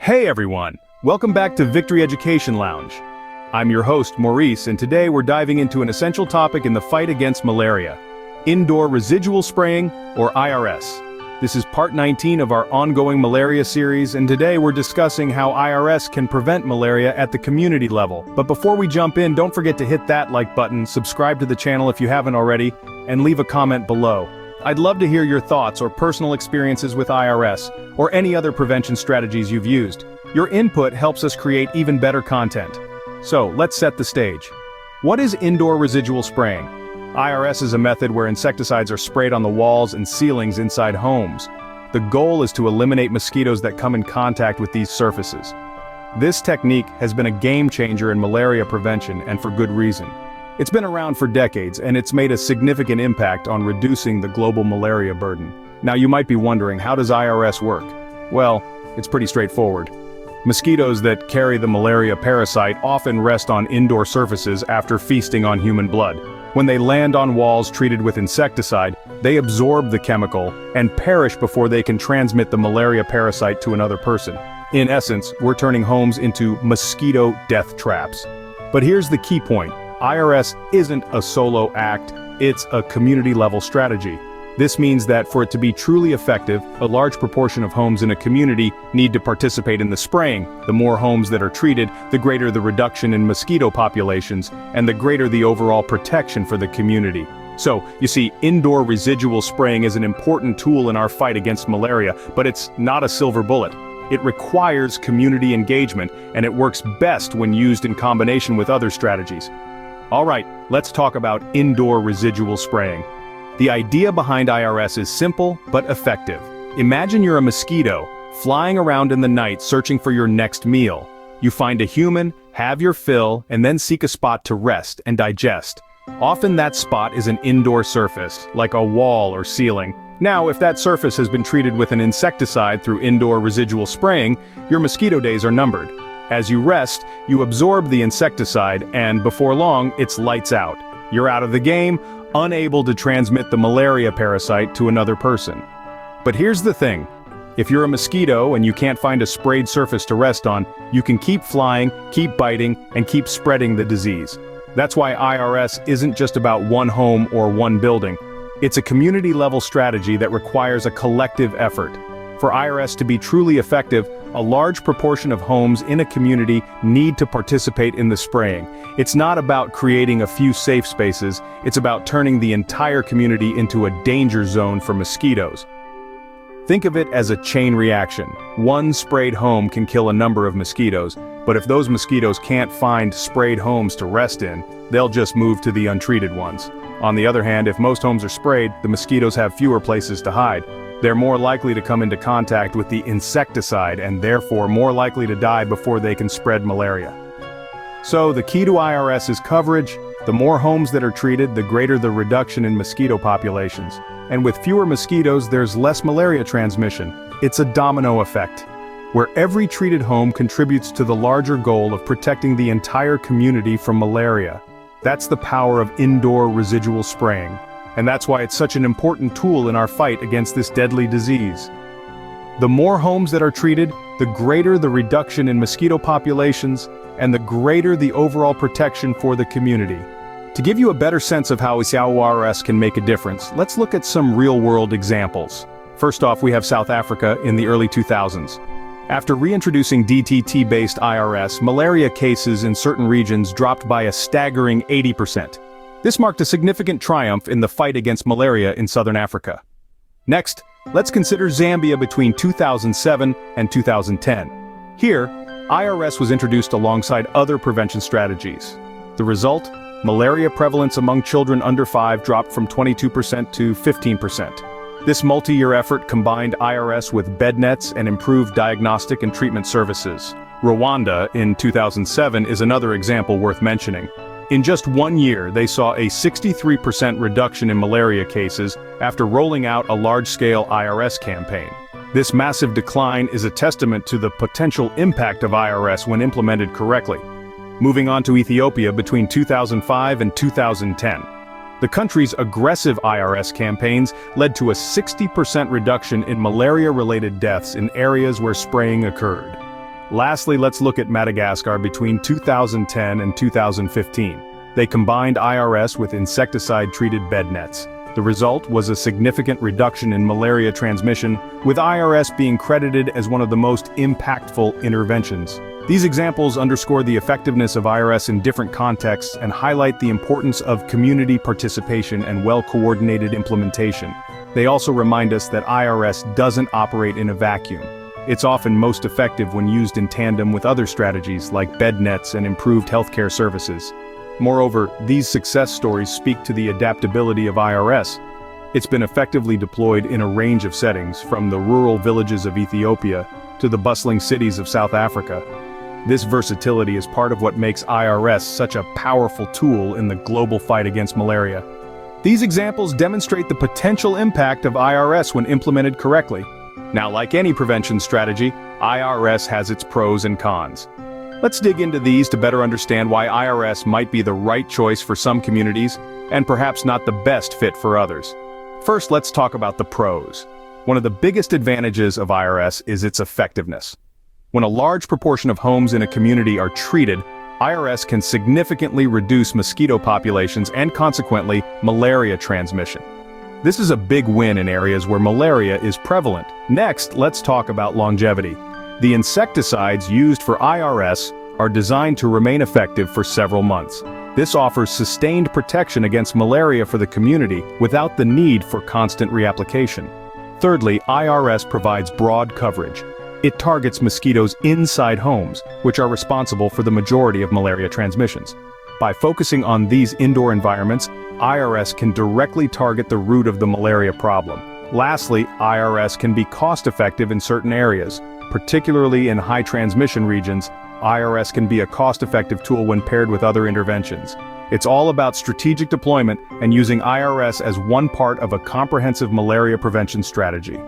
Hey everyone, welcome back to Victory Education Lounge. I'm your host, Maurice, and today we're diving into an essential topic in the fight against malaria: Indoor Residual Spraying, or IRS. This is part 19 of our ongoing malaria series, and today we're discussing how IRS can prevent malaria at the community level. But before we jump in, don't forget to hit that like button, subscribe to the channel if you haven't already, and leave a comment below. I'd love to hear your thoughts or personal experiences with IRS, or any other prevention strategies you've used. Your input helps us create even better content. So, let's set the stage. What is indoor residual spraying? IRS is a method where insecticides are sprayed on the walls and ceilings inside homes. The goal is to eliminate mosquitoes that come in contact with these surfaces. This technique has been a game changer in malaria prevention, and for good reason. It's been around for decades, and it's made a significant impact on reducing the global malaria burden. Now you might be wondering, how does IRS work? Well, it's pretty straightforward. Mosquitoes that carry the malaria parasite often rest on indoor surfaces after feasting on human blood. When they land on walls treated with insecticide, they absorb the chemical and perish before they can transmit the malaria parasite to another person. In essence, we're turning homes into mosquito death traps. But here's the key point. IRS isn't a solo act, it's a community-level strategy. This means that for it to be truly effective, a large proportion of homes in a community need to participate in the spraying. The more homes that are treated, the greater the reduction in mosquito populations, and the greater the overall protection for the community. So, you see, indoor residual spraying is an important tool in our fight against malaria, but it's not a silver bullet. It requires community engagement, and it works best when used in combination with other strategies. Alright, let's talk about indoor residual spraying. The idea behind IRS is simple but effective. Imagine you're a mosquito, flying around in the night searching for your next meal. You find a human, have your fill, and then seek a spot to rest and digest. Often that spot is an indoor surface, like a wall or ceiling. Now, if that surface has been treated with an insecticide through indoor residual spraying, your mosquito days are numbered. As you rest, you absorb the insecticide, and before long, it's lights out. You're out of the game, unable to transmit the malaria parasite to another person. But here's the thing. If you're a mosquito and you can't find a sprayed surface to rest on, you can keep flying, keep biting, and keep spreading the disease. That's why IRS isn't just about one home or one building. It's a community-level strategy that requires a collective effort. For IRS to be truly effective, a large proportion of homes in a community need to participate in the spraying. It's not about creating a few safe spaces, it's about turning the entire community into a danger zone for mosquitoes. Think of it as a chain reaction. One sprayed home can kill a number of mosquitoes, but if those mosquitoes can't find sprayed homes to rest in, they'll just move to the untreated ones. On the other hand, if most homes are sprayed, the mosquitoes have fewer places to hide. They're more likely to come into contact with the insecticide and therefore more likely to die before they can spread malaria. So the key to IRS is coverage. The more homes that are treated, the greater the reduction in mosquito populations. And with fewer mosquitoes, there's less malaria transmission. It's a domino effect, where every treated home contributes to the larger goal of protecting the entire community from malaria. That's the power of indoor residual spraying. And that's why it's such an important tool in our fight against this deadly disease. The more homes that are treated, the greater the reduction in mosquito populations, and the greater the overall protection for the community. To give you a better sense of how IRS can make a difference, let's look at some real-world examples. First off, we have South Africa in the early 2000s. After reintroducing DDT-based IRS, malaria cases in certain regions dropped by a staggering 80%. This marked a significant triumph in the fight against malaria in southern Africa. Next, let's consider Zambia between 2007 and 2010. Here, IRS was introduced alongside other prevention strategies. The result? Malaria prevalence among children under 5 dropped from 22% to 15%. This multi-year effort combined IRS with bed nets and improved diagnostic and treatment services. Rwanda, in 2007, is another example worth mentioning. In just 1 year, they saw a 63% reduction in malaria cases after rolling out a large-scale IRS campaign. This massive decline is a testament to the potential impact of IRS when implemented correctly. Moving on to Ethiopia between 2005 and 2010. The country's aggressive IRS campaigns led to a 60% reduction in malaria-related deaths in areas where spraying occurred. Lastly, let's look at Madagascar between 2010 and 2015. They combined IRS with insecticide-treated bed nets. The result was a significant reduction in malaria transmission, with IRS being credited as one of the most impactful interventions. These examples underscore the effectiveness of IRS in different contexts and highlight the importance of community participation and well-coordinated implementation. They also remind us that IRS doesn't operate in a vacuum. It's often most effective when used in tandem with other strategies like bed nets and improved healthcare services. Moreover, these success stories speak to the adaptability of IRS. It's been effectively deployed in a range of settings, from the rural villages of Ethiopia to the bustling cities of South Africa. This versatility is part of what makes IRS such a powerful tool in the global fight against malaria. These examples demonstrate the potential impact of IRS when implemented correctly. Now, like any prevention strategy, IRS has its pros and cons. Let's dig into these to better understand why IRS might be the right choice for some communities, and perhaps not the best fit for others. First, let's talk about the pros. One of the biggest advantages of IRS is its effectiveness. When a large proportion of homes in a community are treated, IRS can significantly reduce mosquito populations and consequently malaria transmission. This is a big win in areas where malaria is prevalent. Next, let's talk about longevity. The insecticides used for IRS are designed to remain effective for several months. This offers sustained protection against malaria for the community without the need for constant reapplication. Thirdly, IRS provides broad coverage. It targets mosquitoes inside homes, which are responsible for the majority of malaria transmissions. By focusing on these indoor environments, IRS can directly target the root of the malaria problem. Lastly, IRS can be cost-effective in certain areas. Particularly in high transmission regions, IRS can be a cost-effective tool when paired with other interventions. It's all about strategic deployment and using IRS as one part of a comprehensive malaria prevention strategy.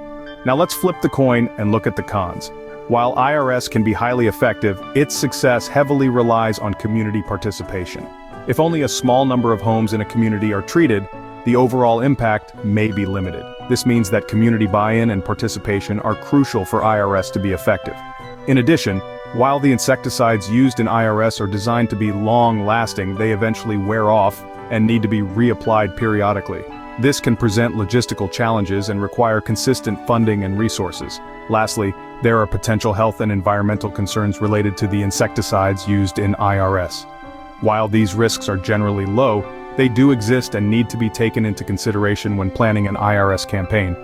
Now let's flip the coin and look at the cons. While IRS can be highly effective, its success heavily relies on community participation. If only a small number of homes in a community are treated, the overall impact may be limited. This means that community buy-in and participation are crucial for IRS to be effective. In addition, while the insecticides used in IRS are designed to be long-lasting, they eventually wear off and need to be reapplied periodically. This can present logistical challenges and require consistent funding and resources. Lastly, there are potential health and environmental concerns related to the insecticides used in IRS. While these risks are generally low, they do exist and need to be taken into consideration when planning an IRS campaign.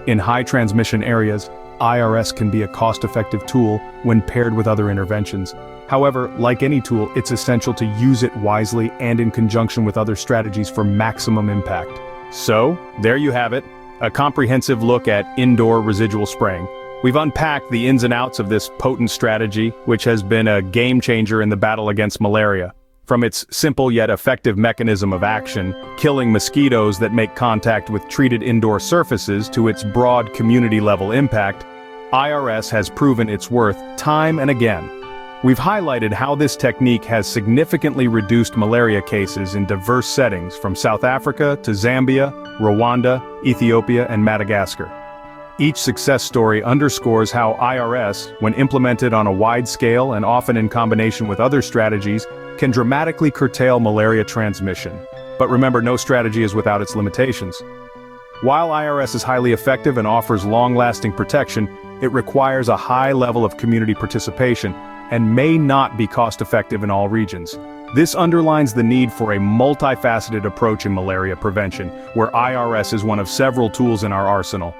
In high transmission areas, IRS can be a cost-effective tool when paired with other interventions. However, like any tool, it's essential to use it wisely and in conjunction with other strategies for maximum impact. So, there you have it, a comprehensive look at indoor residual spraying. We've unpacked the ins and outs of this potent strategy, which has been a game-changer in the battle against malaria. From its simple yet effective mechanism of action, killing mosquitoes that make contact with treated indoor surfaces, to its broad community-level impact, IRS has proven its worth time and again. We've highlighted how this technique has significantly reduced malaria cases in diverse settings, from South Africa to Zambia, Rwanda, Ethiopia, and Madagascar. Each success story underscores how IRS, when implemented on a wide scale and often in combination with other strategies, can dramatically curtail malaria transmission. But remember, no strategy is without its limitations. While IRS is highly effective and offers long-lasting protection, it requires a high level of community participation and may not be cost-effective in all regions. This underlines the need for a multifaceted approach in malaria prevention, where IRS is one of several tools in our arsenal.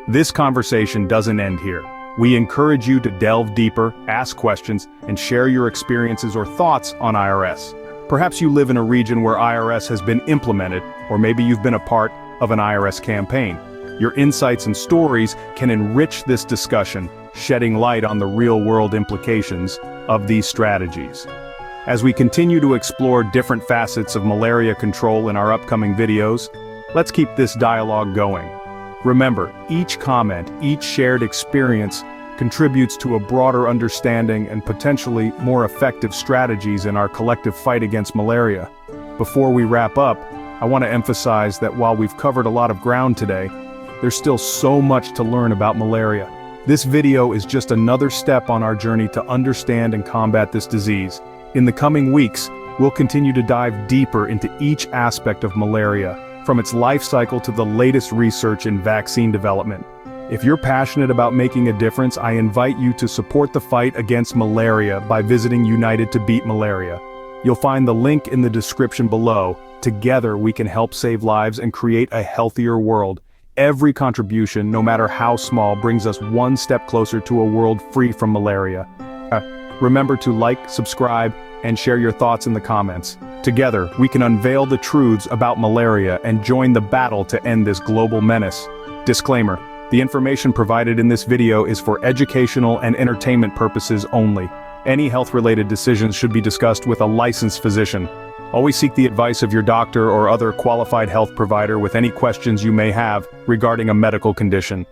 This conversation doesn't end here. We encourage you to delve deeper, ask questions, and share your experiences or thoughts on IRS. Perhaps you live in a region where IRS has been implemented, or maybe you've been a part of an IRS campaign. Your insights and stories can enrich this discussion, shedding light on the real-world implications of these strategies. As we continue to explore different facets of malaria control in our upcoming videos, let's keep this dialogue going. Remember, each comment, each shared experience contributes to a broader understanding and potentially more effective strategies in our collective fight against malaria. Before we wrap up, I want to emphasize that while we've covered a lot of ground today, there's still so much to learn about malaria. This video is just another step on our journey to understand and combat this disease. In the coming weeks, we'll continue to dive deeper into each aspect of malaria, from its life cycle to the latest research in vaccine development. If you're passionate about making a difference, I invite you to support the fight against malaria by visiting United to Beat Malaria. You'll find the link in the description below. Together we can help save lives and create a healthier world. Every contribution, no matter how small, brings us one step closer to a world free from malaria. Remember to like, subscribe, and share your thoughts in the comments. Together, we can unveil the truths about malaria and join the battle to end this global menace. Disclaimer: the information provided in this video is for educational and entertainment purposes only. Any health-related decisions should be discussed with a licensed physician. Always seek the advice of your doctor or other qualified health provider with any questions you may have regarding a medical condition.